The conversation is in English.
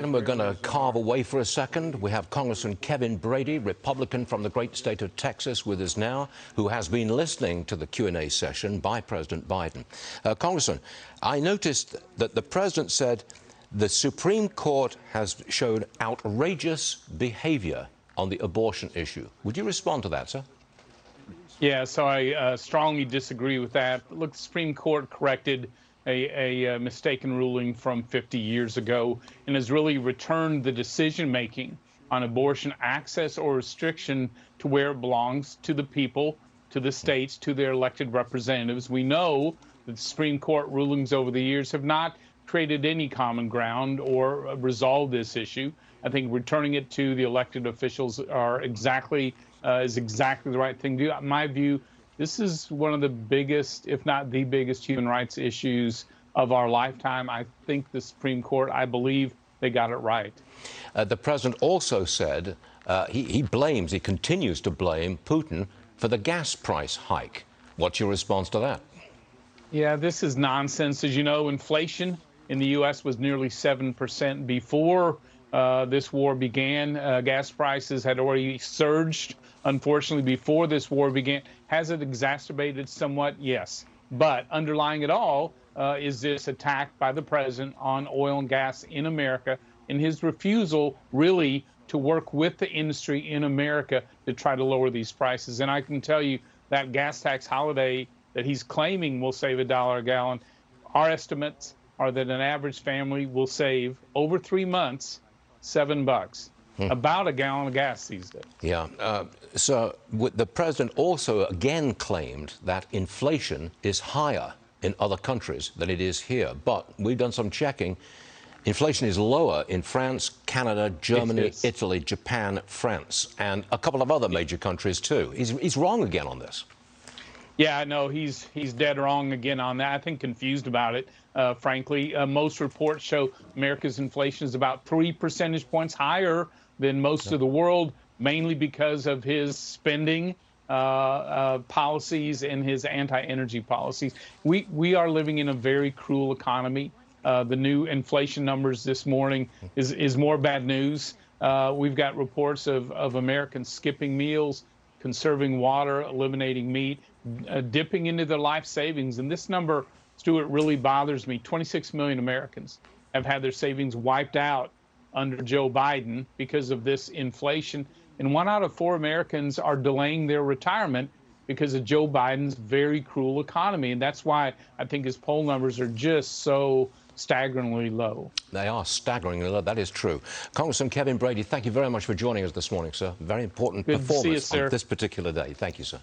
And we're going to carve away for a second. We have Congressman Kevin Brady, Republican from the great state of Texas, with us now, who has been listening to the Q&A session by President Biden. Congressman, I noticed that the president said the Supreme Court has shown outrageous behavior on the abortion issue. Would you respond to that, sir? Yeah, so I strongly disagree with that. Look, the Supreme Court corrected a mistaken ruling from 50 years ago and has really returned the decision-making on abortion access or restriction to where it belongs, to the people, to the states, to their elected representatives. We know that the Supreme Court rulings over the years have not created any common ground or resolved this issue. I think returning it to the elected officials is exactly the right thing to do. In my view, this is one of the biggest, if not the biggest, human rights issues of our lifetime. I think the Supreme Court, I believe they got it right. The president also said he continues to blame Putin for the gas price hike. What's your response to that? Yeah, this is nonsense. As you know, inflation in the U.S. was nearly 7% before this war began. Gas prices had already surged, unfortunately, before this war began. Has it exacerbated somewhat? Yes. But underlying it all is this attack by the president on oil and gas in America and his refusal really to work with the industry in America to try to lower these prices. And I can tell you that gas tax holiday that he's claiming will save $1 a gallon, our estimates are that an average family will save over 3 months $7, about a gallon of gas these days. Yeah. So the president also again claimed that inflation is higher in other countries than it is here. But we've done some checking. Inflation is lower in France, Canada, Germany, Italy, Japan, France, and a couple of other major countries too. He's wrong again on this. Yeah, no, he's dead wrong again on that. I think confused about it, frankly. Most reports show America's inflation is about 3 percentage points higher than most of the world, mainly because of his spending policies and his anti-energy policies. We are living in a very cruel economy. The new inflation numbers this morning is more bad news. We've got reports of Americans skipping meals, conserving water, eliminating meat, dipping into their life savings. And this number, Stuart, really bothers me. 26 million Americans have had their savings wiped out under Joe Biden because of this inflation. And 1 out of 4 Americans are delaying their retirement because of Joe Biden's very cruel economy. And that's why I think his poll numbers are just so staggeringly low. They are staggeringly low. That is true. Congressman Kevin Brady, thank you very much for joining us this morning, sir. Very important performance on this particular day. Thank you, sir.